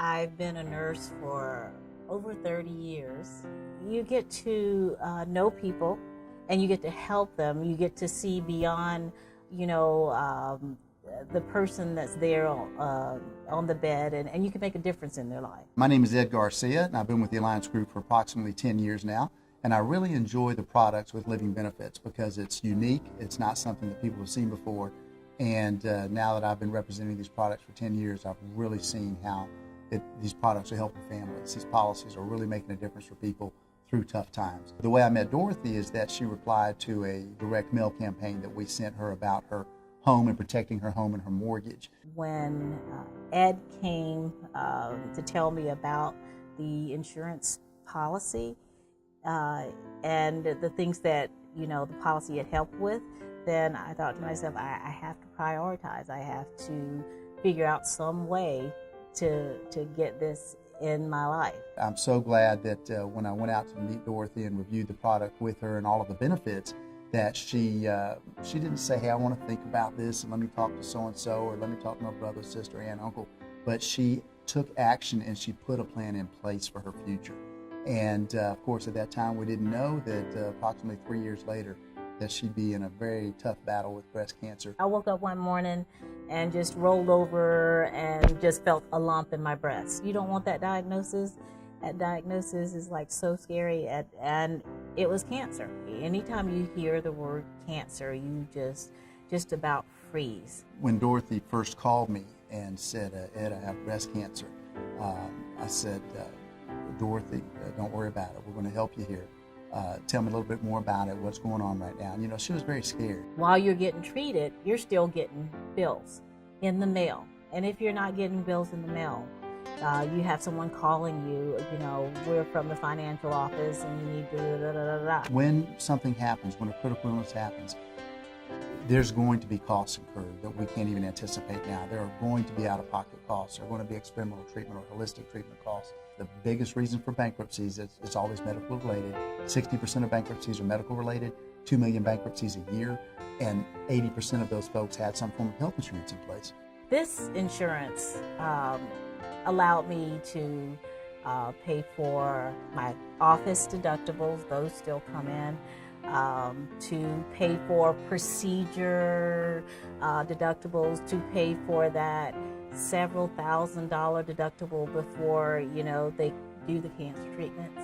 I've been a nurse for over 30 years. You get to know people and you get to help them. You get to see beyond, the person that's there on the bed, and you can make a difference in their life. My name is Ed Garcia, and I've been with the Alliance Group for approximately 10 years now. And I really enjoy the products with Living Benefits because it's unique. It's not something that people have seen before. And now that I've been representing these products for 10 years, I've really seen how these products are helping families. These policies are really making a difference for people through tough times. The way I met Dorothy is that she replied to a direct mail campaign that we sent her about her home and protecting her home and her mortgage. When Ed came to tell me about the insurance policy and the things that the policy had helped with, then I thought to myself, I have to prioritize. I have to figure out some way to get this in my life. I'm so glad that when I went out to meet Dorothy and reviewed the product with her and all of the benefits, that she didn't say, hey, I want to think about this and let me talk to so-and-so or let me talk to my brother, sister, aunt, uncle. But she took action and she put a plan in place for her future. And of course, at that time, we didn't know that approximately 3 years later, that she'd be in a very tough battle with breast cancer. I woke up one morning and just rolled over and just felt a lump in my breast. You don't want that diagnosis. That diagnosis is like so scary, and it was cancer. Anytime you hear the word cancer, you just about freeze. When Dorothy first called me and said, Ed, I have breast cancer, I said, Dorothy, don't worry about it. We're going to help you here. Tell me a little bit more about it, what's going on right now. And, she was very scared. While you're getting treated, you're still getting bills in the mail. And if you're not getting bills in the mail, you have someone calling you, we're from the financial office and you need to da-da-da-da-da. When something happens, when a critical illness happens, there's going to be costs incurred that we can't even anticipate now. There are going to be out-of-pocket costs. There are going to be experimental treatment or holistic treatment costs. The biggest reason for bankruptcies is it's always medical related. 60% of bankruptcies are medical related, 2 million bankruptcies a year, and 80% of those folks had some form of health insurance in place. This insurance allowed me to pay for my office deductibles, those still come in, to pay for procedure deductibles, to pay for that several $1,000 deductible before they do the cancer treatments.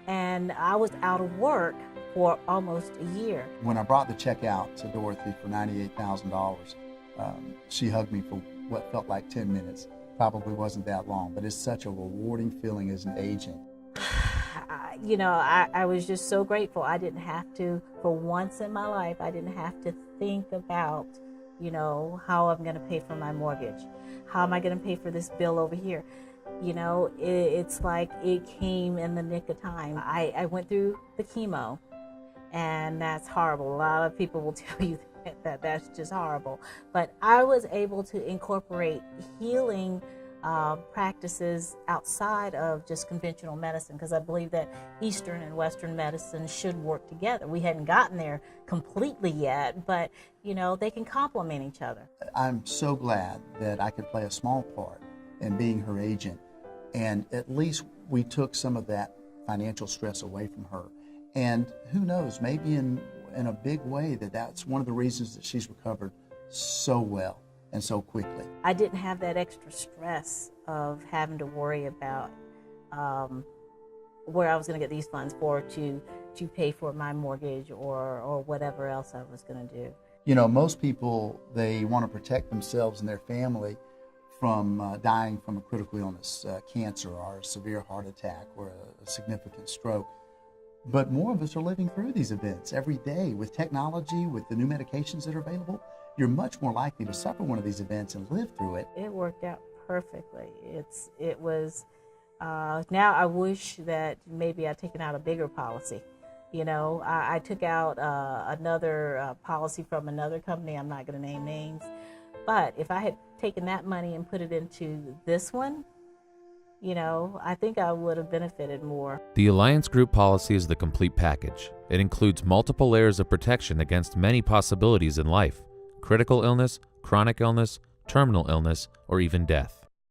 And I was out of work for almost a year. When I brought the check out to Dorothy for $98,000, she hugged me for what felt like 10 minutes. Probably wasn't that long, but it's such a rewarding feeling as an agent. I was just so grateful. I didn't have to, for once in my life, I didn't have to think about, how I'm going to pay for my mortgage. How am I going to pay for this bill over here? It's like it came in the nick of time. I went through the chemo, and that's horrible. A lot of people will tell you that that's just horrible. But I was able to incorporate healing practices outside of just conventional medicine, because I believe that Eastern and Western medicine should work together. We hadn't gotten there completely yet, but they can complement each other. I'm so glad that I could play a small part in being her agent, and at least we took some of that financial stress away from her. And who knows, maybe in a big way that's one of the reasons that she's recovered so well and so quickly. I didn't have that extra stress of having to worry about where I was going to get these funds for to pay for my mortgage or whatever else I was going to do. Most people, they want to protect themselves and their family from dying from a critical illness, cancer or a severe heart attack or a significant stroke. But more of us are living through these events every day. With technology, with the new medications that are available, you're much more likely to suffer one of these events and live through it. It worked out perfectly. It was, now I wish that maybe I'd taken out a bigger policy. I took out another policy from another company. I'm not going to name names. But if I had taken that money and put it into this one, I think I would have benefited more. The Alliance Group policy is the complete package. It includes multiple layers of protection against many possibilities in life: critical illness, chronic illness, terminal illness, or even death.